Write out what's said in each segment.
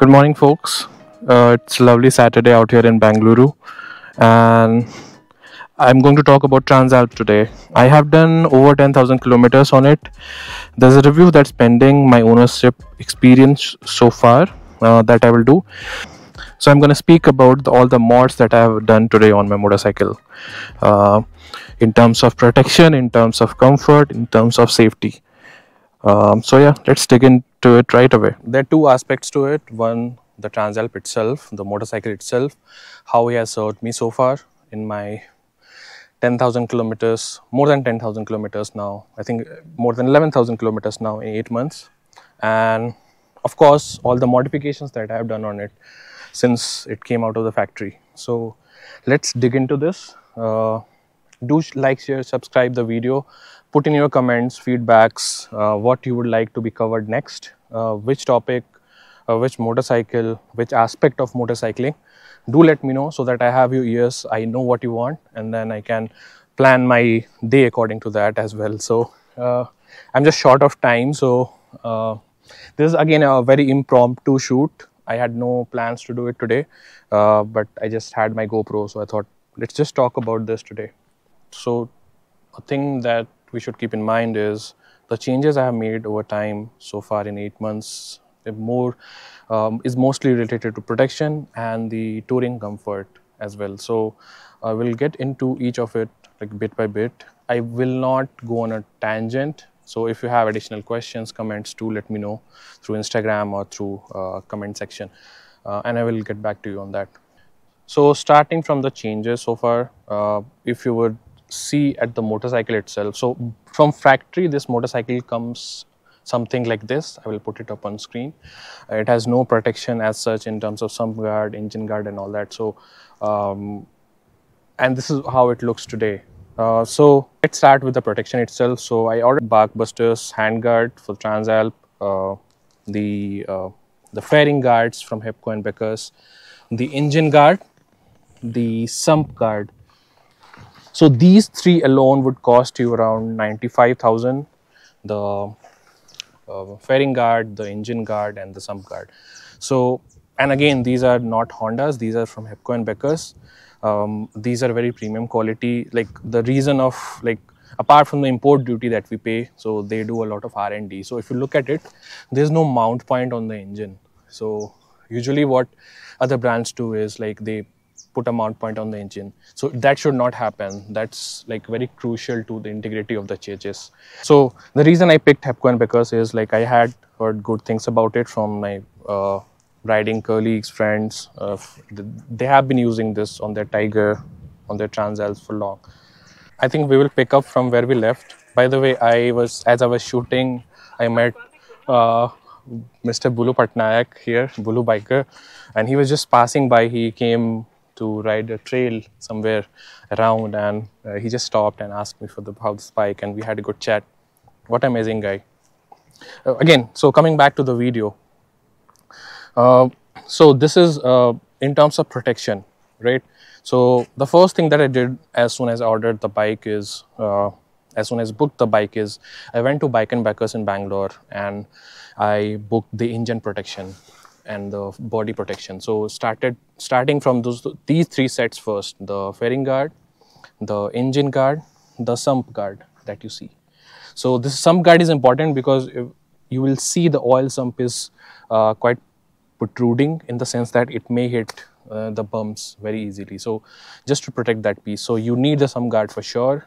Good morning, folks. It's a lovely Saturday out here in Bangalore, and I'm going to talk about Transalp today. I have done over 10,000 kilometers on it. There's a review that's pending, my ownership experience so far, that I will do. So I'm going to speak about all the mods that I have done today on my motorcycle, uh, in terms of protection, in terms of comfort, in terms of safety. So yeah, let's dig into it right away. There are two aspects to it. One, the Transalp itself, the motorcycle itself, how he has served me so far in my 10,000 kilometers, more than 10,000 kilometers now. I think more than 11,000 kilometers now in 8 months. And of course, all the modifications that I have done on it since it came out of the factory. So let's dig into this. Do like, share, subscribe the video, put in your comments, feedbacks, what you would like to be covered next, which topic, which motorcycle, which aspect of motorcycling. Do let me know so that I have your ears, I know what you want, and then I can plan my day according to that as well. So I'm just short of time, so this is again a very impromptu shoot. I had no plans to do it today, but I just had my GoPro, so I thought let's just talk about this today. So a thing that we should keep in mind is the changes I have made over time so far in 8 months is mostly related to protection and the touring comfort as well. So I will get into each of it like bit by bit. I will not go on a tangent. So if you have additional questions, comments, do let me know through Instagram or through comment section, and I will get back to you on that. So starting from the changes so far, if you would see at the motorcycle itself. So from factory, this motorcycle comes something like this. I will put it up on screen. It has no protection as such in terms of sump guard, engine guard and all that. So, and this is how it looks today. So let's start with the protection itself. So I ordered bark busters, hand guard for Transalp, the fairing guards from Hepco and Beckers, the engine guard, the sump guard. So these three alone would cost you around 95,000. The fairing guard, the engine guard, and the sump guard. So, and again, these are not Hondas. These are from Hepco and Beckers. These are very premium quality. Like the reason of apart from the import duty that we pay, so they do a lot of R&D. So if you look at it, there's no mount point on the engine. So usually what other brands do is like they put a mount point on the engine. So that should not happen. That's like very crucial to the integrity of the chassis. So the reason I picked Hepco and Beckers is like I had heard good things about it from my riding colleagues, friends. They have been using this on their Tiger, on their Transalps for long. I think we will pick up from where we left. By the way, as I was shooting, I met Mr. Bulu Patnaik here, Bulu biker, and he was just passing by. He came to ride a trail somewhere around, and he just stopped and asked me for how this bike, and we had a good chat. What an amazing guy. Again, so coming back to the video. So this is in terms of protection, right? So the first thing that I did as soon as I ordered the bike is, as soon as booked the bike is, I went to Bike and Beckers in Bangalore and I booked the engine protection and the body protection. So starting from these three sets first: the fairing guard, the engine guard, the sump guard that you see. So this sump guard is important because you will see the oil sump is quite protruding in the sense that it may hit the bumps very easily. So just to protect that piece, so you need the sump guard for sure.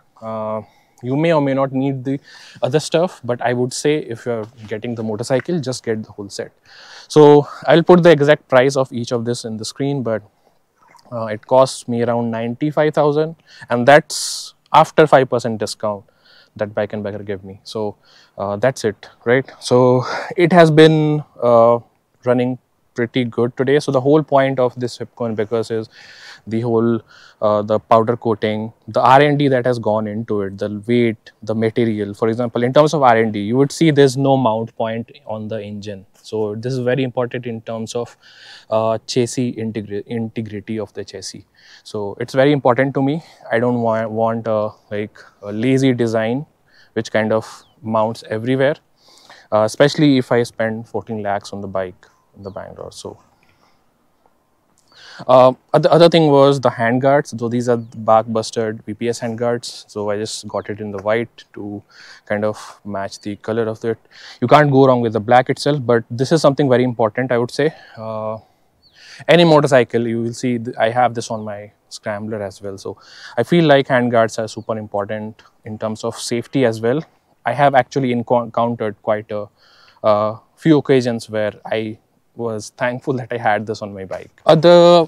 You may or may not need the other stuff, but I would say if you're getting the motorcycle, just get the whole set. So I'll put the exact price of each of this in the screen, but it costs me around 95,000, and that's after 5% discount that Bike and Becker gave me. So that's it, right? So it has been running pretty good today. So the whole point of this Hepco and Beckers is the whole the powder coating, the R&D that has gone into it, the weight, the material. For example, in terms of R&D, you would see there's no mount point on the engine. So this is very important in terms of chassis integrity of the chassis. So it's very important to me. I don't want a lazy design which kind of mounts everywhere, especially if I spend 14 lakhs on the bike. in the Bangalore. So the other thing was the hand guards. So these are back busted PPS hand guards. So I just got it in the white to kind of match the color of it. You can't go wrong with the black itself, but this is something very important, I would say. Any motorcycle, you will see I have this on my Scrambler as well. So I feel like hand guards are super important in terms of safety as well. I have actually encountered quite a few occasions where I was thankful that I had this on my bike. Other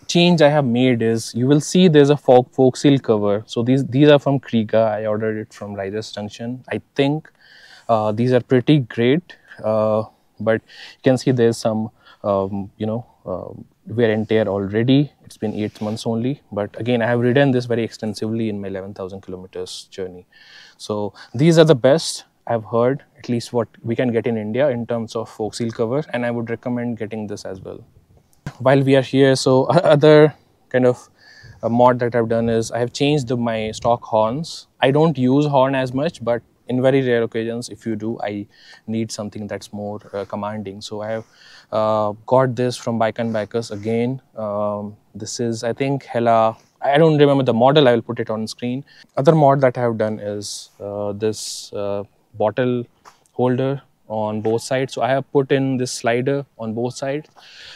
change I have made is, you will see there's a fork seal cover. So these are from Kriega. I ordered it from Riders Junction. I think these are pretty great, but you can see there's some wear and tear already. It's been 8 months only, but again, I have ridden this very extensively in my 11,000 kilometers journey. So these are the best I've heard, at least what we can get in India in terms of fork seal cover, and I would recommend getting this as well. While we are here, so other kind of a mod that I've done is I have changed my stock horns. I don't use horn as much, but in very rare occasions, if you do, I need something that's more commanding. So I have got this from Bike and Bikers again. This is, I think, Hella. I don't remember the model. I will put it on screen. Other mod that I have done is this bottle holder on both sides. So I have put in this slider on both sides,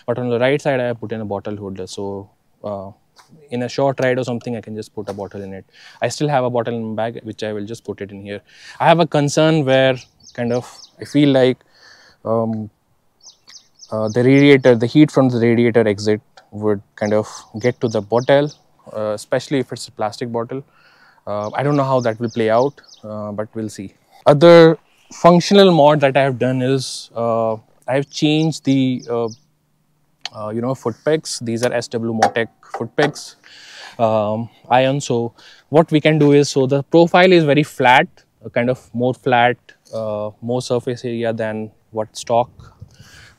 but on the right side I have put in a bottle holder. So in a short ride or something, I can just put a bottle in it. I still have a bottle in my bag, which I will just put it in here. I have a concern where kind of I feel like the radiator, the heat from the radiator exit would kind of get to the bottle, especially if it's a plastic bottle. I don't know how that will play out, but we'll see. Other functional mod that I have done is I have changed the foot pegs. These are SW Motec foot pegs, iron. So what we can do is, so the profile is very flat, kind of more flat, more surface area than what stock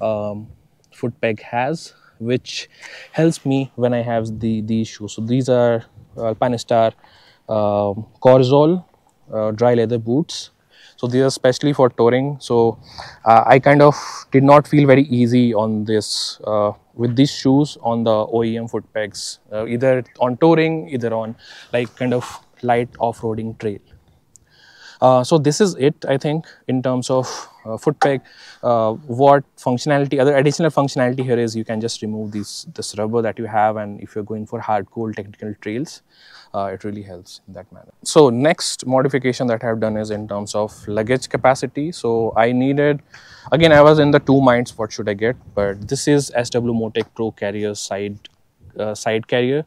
foot peg has, which helps me when I have these shoes. So these are Alpinistar Corzol dry leather boots. So these are specially for touring. So I kind of did not feel very easy on this with these shoes on the OEM foot pegs, either on touring, either on like kind of light off-roading trail. So this is it, I think, in terms of foot peg. What functionality, other additional functionality here is, you can just remove this rubber that you have, and if you're going for hardcore technical trails, it really helps in that manner. So next modification that I have done is in terms of luggage capacity. So I needed, again, I was in the two minds, what should I get, but this is SW Motec Pro Carrier side carrier.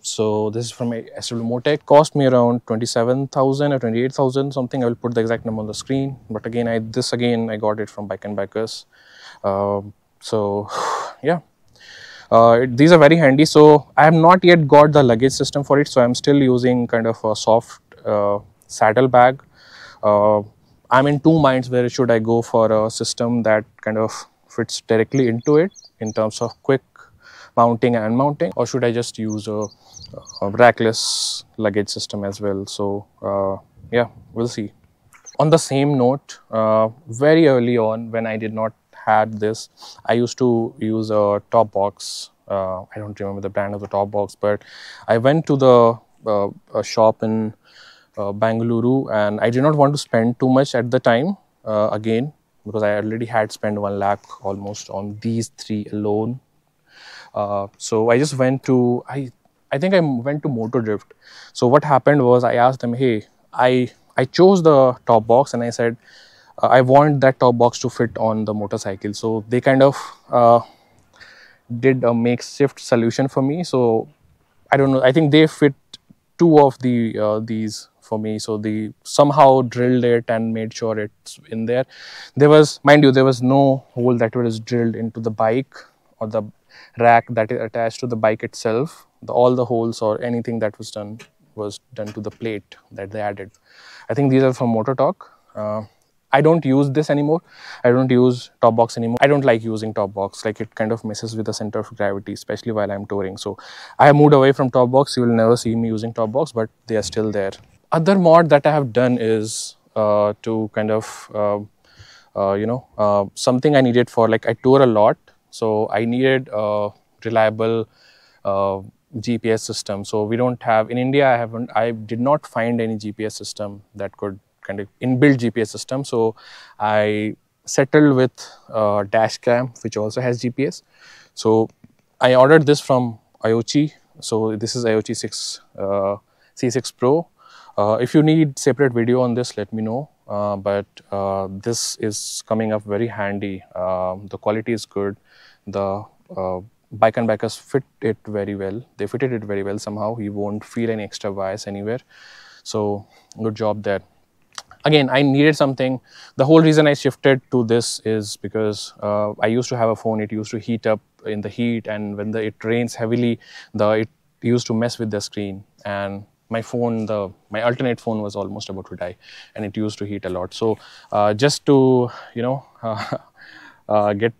So this is from SW Motec, cost me around 27,000 or 28,000 something. I will put the exact number on the screen, but again, I got it from Bike and Bikers. So yeah, these are very handy. So I have not yet got the luggage system for it, so I'm still using kind of a soft saddle bag. I'm in two minds, where should I go for a system that kind of fits directly into it in terms of quick mounting and unmounting, or should I just use a rackless luggage system as well. So yeah, we'll see. On the same note, very early on, when I did not had this, I used to use a top box. I don't remember the brand of the top box, but I went to the a shop in Bengaluru, and I did not want to spend too much at the time again, because I already had spent 1 lakh almost on these three alone. So I just went to, I think I went to Moto Drift. So what happened was, I asked them, hey, I chose the top box, and I said, I want that top box to fit on the motorcycle. So they kind of did a makeshift solution for me. So I don't know, I think they fit two of the these for me. So they somehow drilled it and made sure it's in there. There was, mind you, there was no hole that was drilled into the bike or the rack that is attached to the bike itself. All the holes or anything that was done to the plate that they added. I think these are from Motor Talk. I don't use this anymore. I don't use top box anymore. I don't like using top box. Like, it kind of messes with the center of gravity, especially while I'm touring. So I have moved away from top box. You will never see me using top box, but they are still there. Other mod that I have done is to kind of something I needed for, like, I tour a lot, so I needed a reliable GPS system. So we don't have in India. I did not find any GPS system that could kind of inbuilt GPS system. So I settled with dash cam, which also has GPS. So I ordered this from IoT. So this is IoT 6 C6 Pro. If you need separate video on this, let me know. But this is coming up very handy. The quality is good. The bike and bikers fit it very well. They fitted it very well somehow. You won't feel any extra bias anywhere. So good job there. Again, I needed something. The whole reason I shifted to this is because I used to have a phone. It used to heat up in the heat, and when it rains heavily, it used to mess with the screen. And my phone, my alternate phone, was almost about to die, and it used to heat a lot. So just to get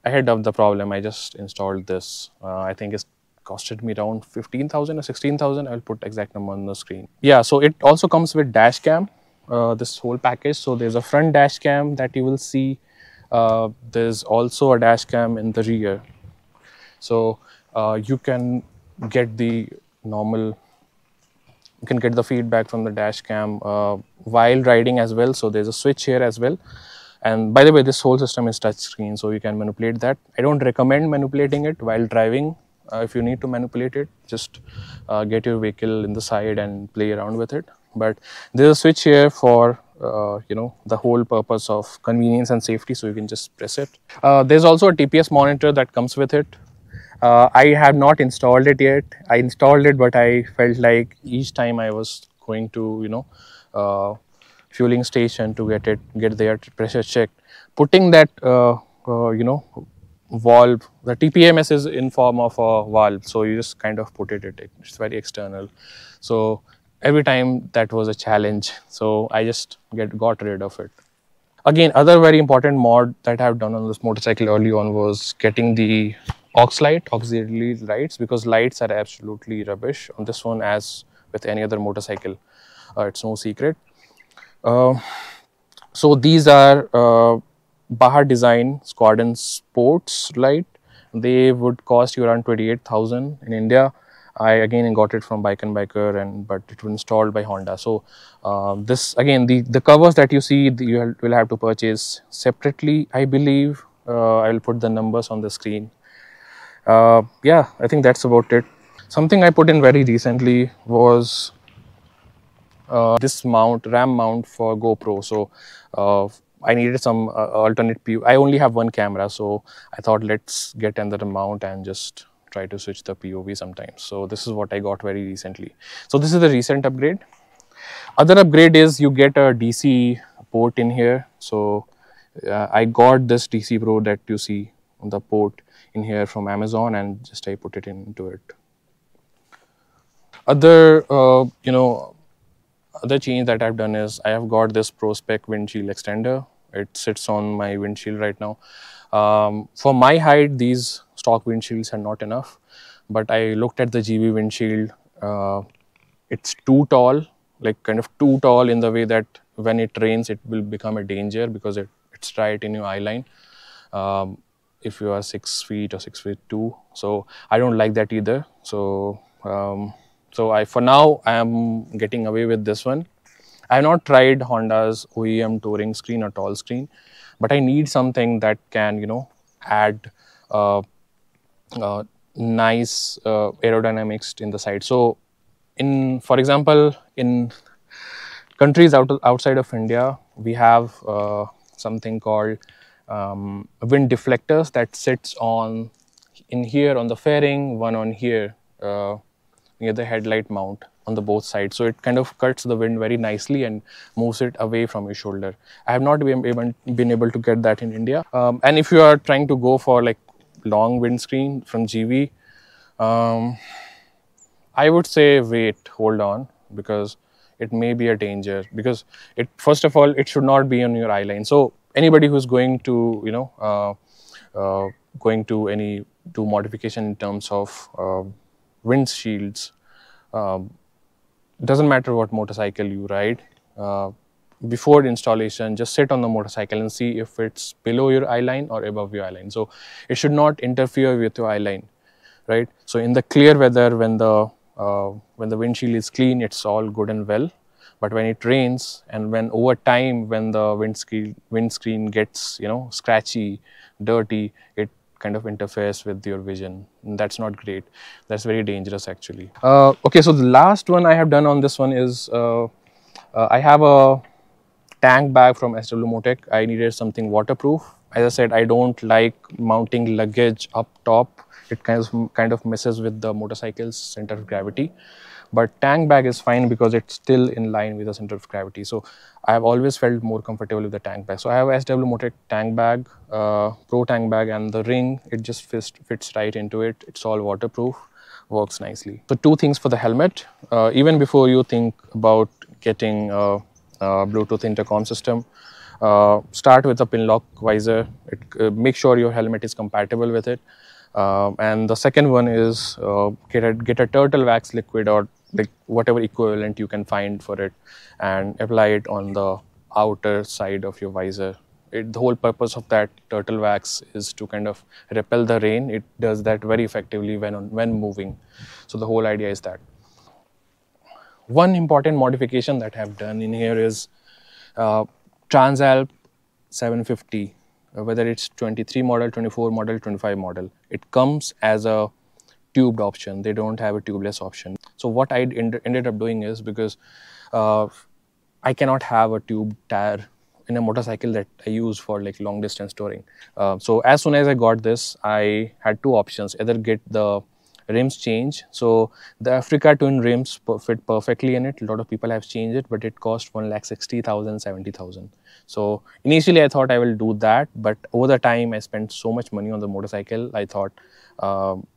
ahead of the problem, I just installed this. I think it's costed me around 15,000 or 16,000. I'll put exact number on the screen. Yeah, so it also comes with dash cam. This whole package. So there's a front dash cam that you will see. There's also a dash cam in the rear. So you can get the normal, you can get the feedback from the dash cam while riding as well. So there's a switch here as well. And by the way, this whole system is touch screen, so you can manipulate that. I don't recommend manipulating it while driving. If you need to manipulate it, just get your vehicle in the side and play around with it. But there's a switch here for the whole purpose of convenience and safety, so you can just press it. There's also a TPS monitor that comes with it. I have not installed it yet. I installed it, but I felt like each time I was going to fueling station to get their pressure checked, putting that valve, the TPMS is in form of a valve, so you just kind of put it, it's very external. So every time that was a challenge, so I just got rid of it. Again, other very important mod that I've done on this motorcycle early on was getting the auxiliary lights, because lights are absolutely rubbish on this one, as with any other motorcycle. It's no secret. So these are Bahar Design Squadron Sports light. They would cost you around 28,000 in India. I again got it from Bike and Biker, but it was installed by Honda. So this again, the covers that you see, you will have to purchase separately, I believe. I will put the numbers on the screen. Yeah, I think that's about it. Something I put in very recently was this RAM mount for GoPro. So I needed some alternate POV. I only have one camera, so I thought let's get another mount and just try to switch the POV sometimes. So this is what I got very recently. So this is the recent upgrade. Other upgrade is you get a DC port in here. So I got this DC Pro that you see on the port in here from Amazon, and just I put it into it. Other other change that I've done is I have got this Pro Spec windshield extender. It sits on my windshield right now. For my height, these stock windshields are not enough, but I looked at the GB windshield. It's too tall, like kind of too tall in the way that when it rains, it will become a danger because it's right in your eye line. If you are 6 feet or 6'2", so I don't like that either. So for now I am getting away with this one. I have not tried Honda's OEM touring screen or tall screen, but I need something that can add nice aerodynamics in the side. So for example, in countries outside of India, we have something called wind deflectors that sits in here on the fairing, one on here near the headlight mount on the both sides. So it kind of cuts the wind very nicely and moves it away from your shoulder. I have not been able to get that in India. And if you are trying to go for like long windscreen from GV, I would say wait, hold on, because it may be a danger, because first of all, it should not be on your eye line. So anybody who's going to do modification in terms of windshields, doesn't matter what motorcycle you ride, before installation, just sit on the motorcycle and see if it's below your eye line or above your eye line. So it should not interfere with your eye line, right? So in the clear weather, when the windshield is clean, it's all good and well. But when it rains, and when over time, when the windscreen gets, you know, scratchy, dirty, it kind of interferes with your vision. And that's not great. That's very dangerous, actually. Okay, so the last one I have done on this one is I have a tank bag from SW Motec. I needed something waterproof. As I said, I don't like mounting luggage up top. It kind of messes with the motorcycle's center of gravity. But tank bag is fine because it's still in line with the center of gravity. So I have always felt more comfortable with the tank bag. So I have a SW Motec tank bag, Pro tank bag, and the ring, it just fits right into it. It's all waterproof, works nicely. So two things for the helmet. Even before you think about getting Bluetooth intercom system, start with a pin lock visor. Make sure your helmet is compatible with it. And the second one is get a turtle wax liquid, or like whatever equivalent you can find for it, and apply it on the outer side of your visor. The whole purpose of that turtle wax is to kind of repel the rain. It does that very effectively when moving. So the whole idea is that. One important modification that I have done in here is Transalp 750, whether it's 23 model, 24 model, 25 model. It comes as a tubed option. They don't have a tubeless option. So what I ended up doing is, because I cannot have a tube tire in a motorcycle that I use for like long distance touring. So as soon as I got this, I had two options: either get the rims change. So the Africa twin rims fit perfectly in it. A lot of people have changed it, but it cost 1,60,000, 70,000. So initially I thought I will do that, but over the time I spent so much money on the motorcycle, I thought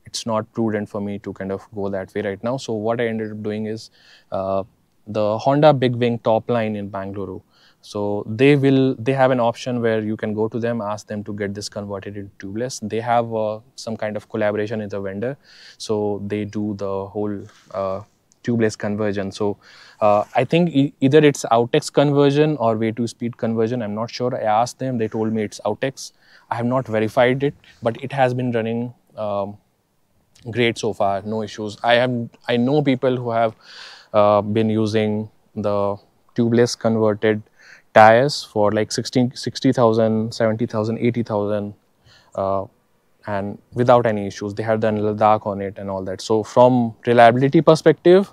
it's not prudent for me to kind of go that way right now. So what I ended up doing is the Honda Big Wing top line in Bangalore. So they have an option where you can go to them, ask them to get this converted into tubeless. They have some kind of collaboration with the vendor, so they do the whole tubeless conversion. So I think either it's Outex conversion or way to speed conversion. I'm not sure. I asked them, they told me it's Outex. I have not verified it, but it has been running great so far, no issues. I know people who have been using the tubeless converted tires for like 60,000, 70,000, 80,000 and without any issues. They have done Ladakh on it and all that. So from reliability perspective,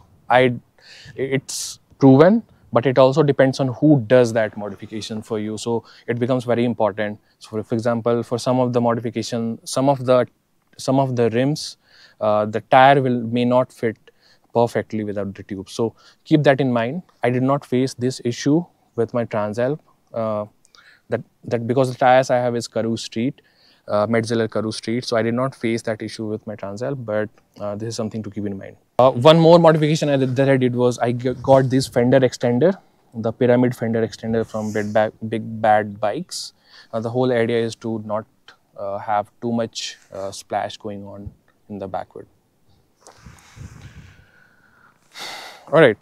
it's proven, but it also depends on who does that modification for you. So it becomes very important. So for example, for some of the modification, some of the rims, the tire may not fit perfectly without the tube. So keep that in mind. I did not face this issue with my Transalp. That because the tires I have is Karoo Street, Metzeler Karoo Street. So I did not face that issue with my Transalp, but this is something to keep in mind. One more modification that I did was I got this fender extender, the pyramid fender extender from Big Bad Bikes. The whole idea is to not have too much splash going on in the backward. All right.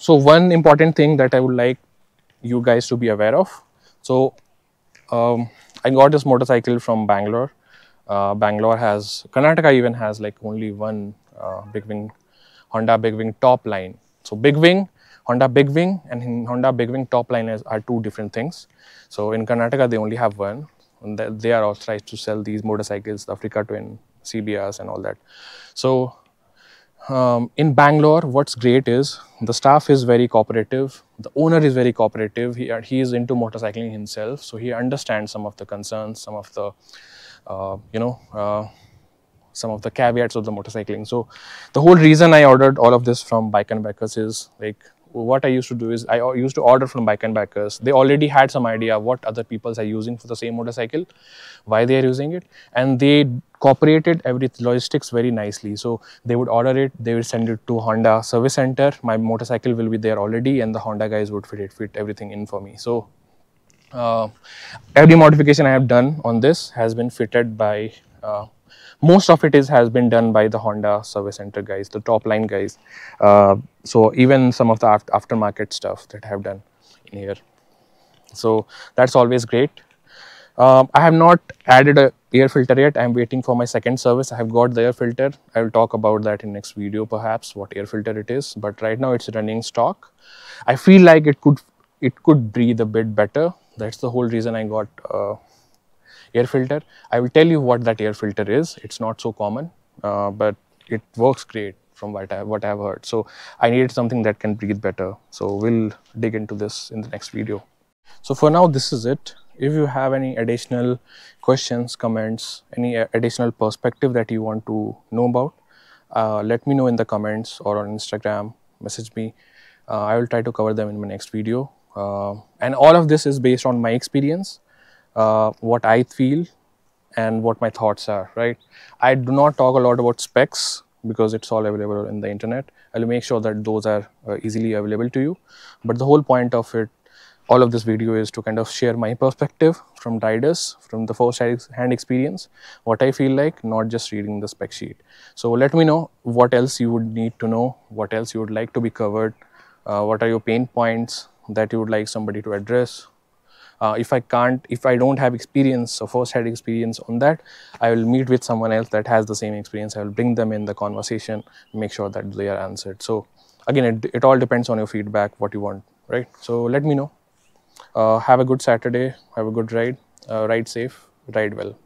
So one important thing that I would like you guys to be aware of. So I got this motorcycle from Bangalore. Karnataka even has like only one Big Wing, Honda Big Wing top line. So Big Wing, Honda Big Wing and Honda Big Wing top line are two different things. So in Karnataka, they only have one. And they are authorized to sell these motorcycles, the Africa Twin, CBRs and all that. So in Bangalore, what's great is the staff is very cooperative. The owner is very cooperative. He is into motorcycling himself, so he understands some of the concerns, some of the some of the caveats of the motorcycling. So the whole reason I ordered all of this from Bike and Bikers is like, what I used to do is I used to order from Bike and Bikers. They already had some idea what other people are using for the same motorcycle, why they are using it, and they cooperated every logistics very nicely. So they would order it, they would send it to Honda service center. My motorcycle will be there already, and the Honda guys would fit everything in for me. So every modification I have done on this has been fitted by most of it has been done by the Honda service center guys, the top line guys. So even some of the aftermarket stuff that I have done in here. So that's always great. I have not added a air filter yet. I'm waiting for my second service. I have got the air filter. I will talk about that in next video, perhaps what air filter it is. But right now it's running stock. I feel like it could breathe a bit better. That's the whole reason I got air filter. I will tell you what that air filter is. It's not so common, but it works great from what I've heard. So I needed something that can breathe better. So we'll dig into this in the next video. So for now, this is it. If you have any additional questions, comments, any additional perspective that you want to know about, let me know in the comments or on Instagram, message me. I will try to cover them in my next video. And all of this is based on my experience, what I feel and what my thoughts are, right? I do not talk a lot about specs because it's all available in the internet. I'll make sure that those are easily available to you. But the whole point of it, all of this video is to kind of share my perspective from riders, from the first-hand experience, what I feel like, not just reading the spec sheet. So let me know what else you would need to know, what else you would like to be covered, what are your pain points that you would like somebody to address. If I don't have experience or first-hand experience on that, I will meet with someone else that has the same experience. I will bring them in the conversation, make sure that they are answered. So again, it all depends on your feedback, what you want, right? So let me know. Have a good Saturday, have a good ride, ride safe, ride well.